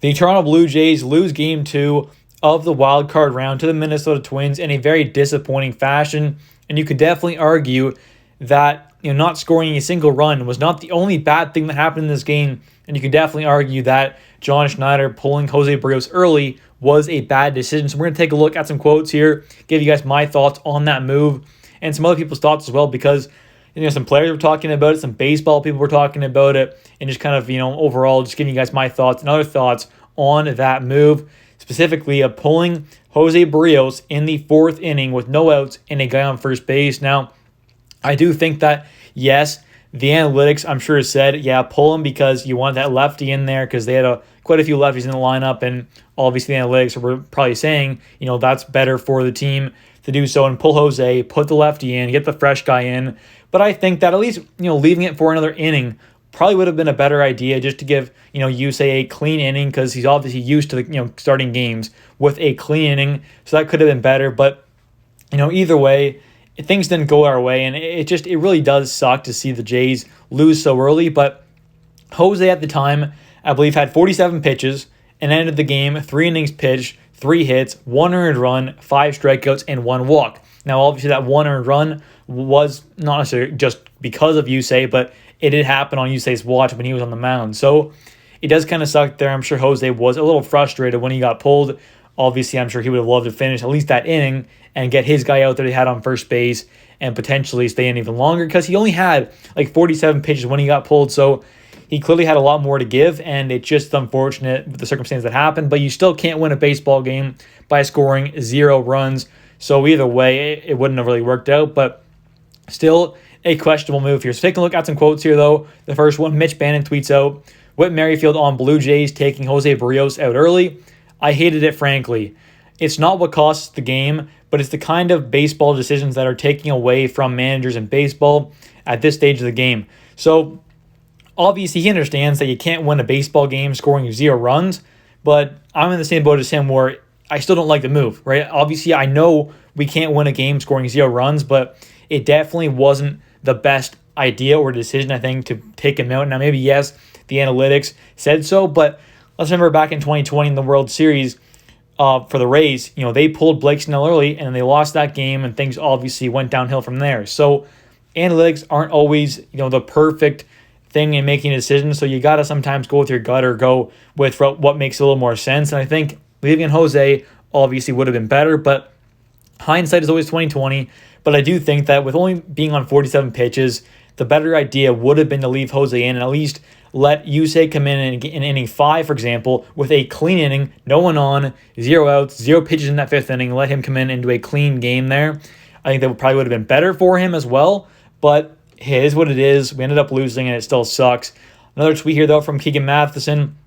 The Toronto Blue Jays lose Game 2 of the wild card round to the Minnesota Twins in a very disappointing fashion, and you could definitely argue that not scoring a single run was not the only bad thing that happened in this game, and you could definitely argue that John Schneider pulling Jose Berrios early was a bad decision. So we're going to take a look at some quotes here, give you guys my thoughts on that move, and some other people's thoughts as well, because some players were talking about it, some baseball people were talking about it, and just kind of, overall just giving you guys my thoughts and other thoughts on that move, specifically of pulling Jose Berrios in the fourth inning with no outs and a guy on first base. Now, I do think that, yes, the analytics, I'm sure, said, yeah, pull him because you want that lefty in there because they had quite a few lefties in the lineup, and obviously the analytics were probably saying, that's better for the team to do so and pull Jose, put the lefty in, get the fresh guy in. But I think that at least, leaving it for another inning probably would have been a better idea, just to give, Yusei a clean inning, because he's obviously used to, starting games with a clean inning. So that could have been better. But, either way, things didn't go our way, and it really does suck to see the Jays lose so early. But Jose at the time, I believe, had 47 pitches and ended the game 3 innings pitched, 3 hits, 1 earned run, 5 strikeouts, and 1 walk. Now, obviously, that 1 earned run was not necessarily just because of Yusei, but it did happen on Yusei's watch when he was on the mound. So it does kind of suck there. I'm sure Jose was a little frustrated when he got pulled. Obviously, I'm sure he would have loved to finish at least that inning and get his guy out that he had on first base and potentially stay in even longer, because he only had like 47 pitches when he got pulled. So he clearly had a lot more to give, and it's just unfortunate with the circumstances that happened. But you still can't win a baseball game by scoring 0 runs. So either way, it wouldn't have really worked out. But still a questionable move here. So take a look at some quotes here, though. The first one, Mitch Bannon tweets out, Whit Merrifield on Blue Jays taking Jose Berrios out early. I hated it, frankly. It's not what costs the game, but it's the kind of baseball decisions that are taking away from managers in baseball at this stage of the game. So obviously he understands that you can't win a baseball game scoring 0 runs, but I'm in the same boat as him where I still don't like the move, right? Obviously I know we can't win a game scoring 0 runs, but it definitely wasn't the best idea or decision, I think, to take him out. Now, maybe, yes, the analytics said so, but let's remember back in 2020 in the World Series for the Rays, they pulled Blake Snell early and they lost that game, and things obviously went downhill from there. So analytics aren't always, the perfect thing in making a decision, so you got to sometimes go with your gut or go with what makes a little more sense. And I think leaving in Jose obviously would have been better, but hindsight is always 2020. But I do think that with only being on 47 pitches, the better idea would have been to leave Jose in and at least let Yusei come in inning 5, for example, with a clean inning, no one on, 0 outs, 0 pitches in that 5th inning, let him come in into a clean game there. I think that probably would have been better for him as well, but it is what it is. We ended up losing, and it still sucks. Another tweet here, though, from Keegan Matheson.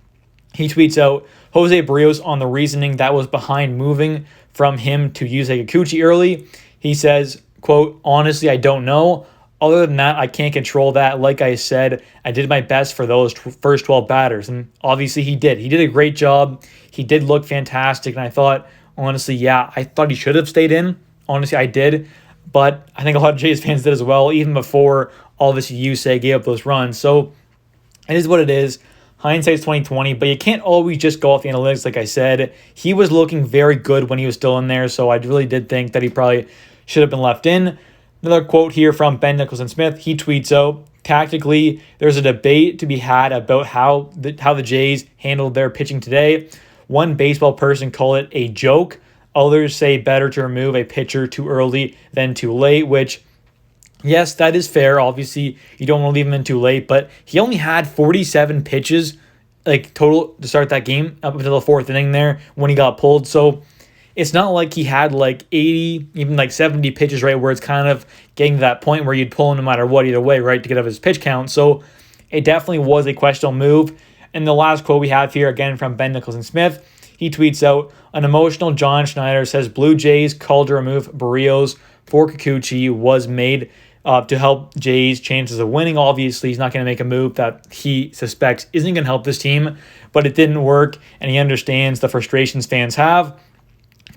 He tweets out, Jose Berrios on the reasoning that was behind moving from him to Yusei Kikuchi early. He says, quote, honestly, I don't know. Other than that, I can't control that. Like I said, I did my best for those first 12 batters. And obviously he did. He did a great job. He did look fantastic. And I thought, honestly, I thought he should have stayed in. Honestly, I did. But I think a lot of Jays fans did as well, even before all this Yusei gave up those runs. So it is what it is. Hindsight's 2020, but you can't always just go off the analytics. Like I said, he was looking very good when he was still in there. So I really did think that he probably should have been left in. Another quote here from Ben Nicholson-Smith. He tweets out, tactically, there's a debate to be had about how the Jays handled their pitching today. One baseball person called it a joke. Others say better to remove a pitcher too early than too late, which, yes, that is fair. Obviously, you don't want to leave him in too late, but he only had 47 pitches total to start that game up until the 4th inning there when he got pulled. So it's not like he had 80, even 70 pitches, right, where it's kind of getting to that point where you'd pull him no matter what either way, right, to get up his pitch count. So it definitely was a questionable move. And the last quote we have here, again, from Ben Nicholson-Smith, he tweets out, an emotional John Schneider says Blue Jays called to remove Berrios for Kikuchi was made to help Jays' chances of winning. Obviously, he's not going to make a move that he suspects isn't going to help this team, but it didn't work, and he understands the frustrations fans have.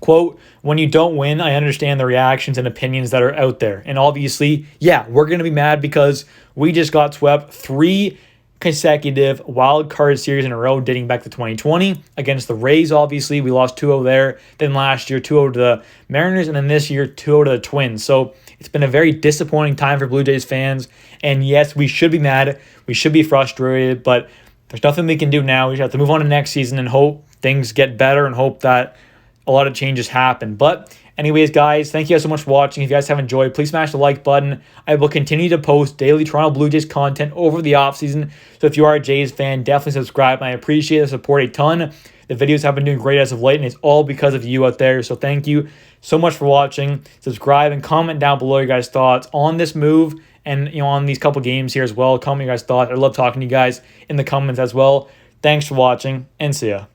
Quote, when you don't win, I understand the reactions and opinions that are out there. And obviously, we're going to be mad because we just got swept 3 consecutive wild card series in a row dating back to 2020 against the Rays. Obviously, we lost 2-0 there. Then last year, 2-0 to the Mariners, and then this year, 2-0 to the Twins. So it's been a very disappointing time for Blue Jays fans. And yes, we should be mad. We should be frustrated, but there's nothing we can do now. We just have to move on to next season and hope things get better and hope that a lot of changes happen. But anyways, guys, thank you guys so much for watching. If you guys have enjoyed, please smash the like button. I will continue to post daily Toronto Blue Jays content over the offseason. So if you are a Jays fan, definitely subscribe. I appreciate the support a ton. The videos have been doing great as of late, and it's all because of you out there. So thank you so much for watching. Subscribe and comment down below your guys' thoughts on this move and on these couple games here as well. Comment your guys' thoughts. I love talking to you guys in the comments as well. Thanks for watching, and see ya.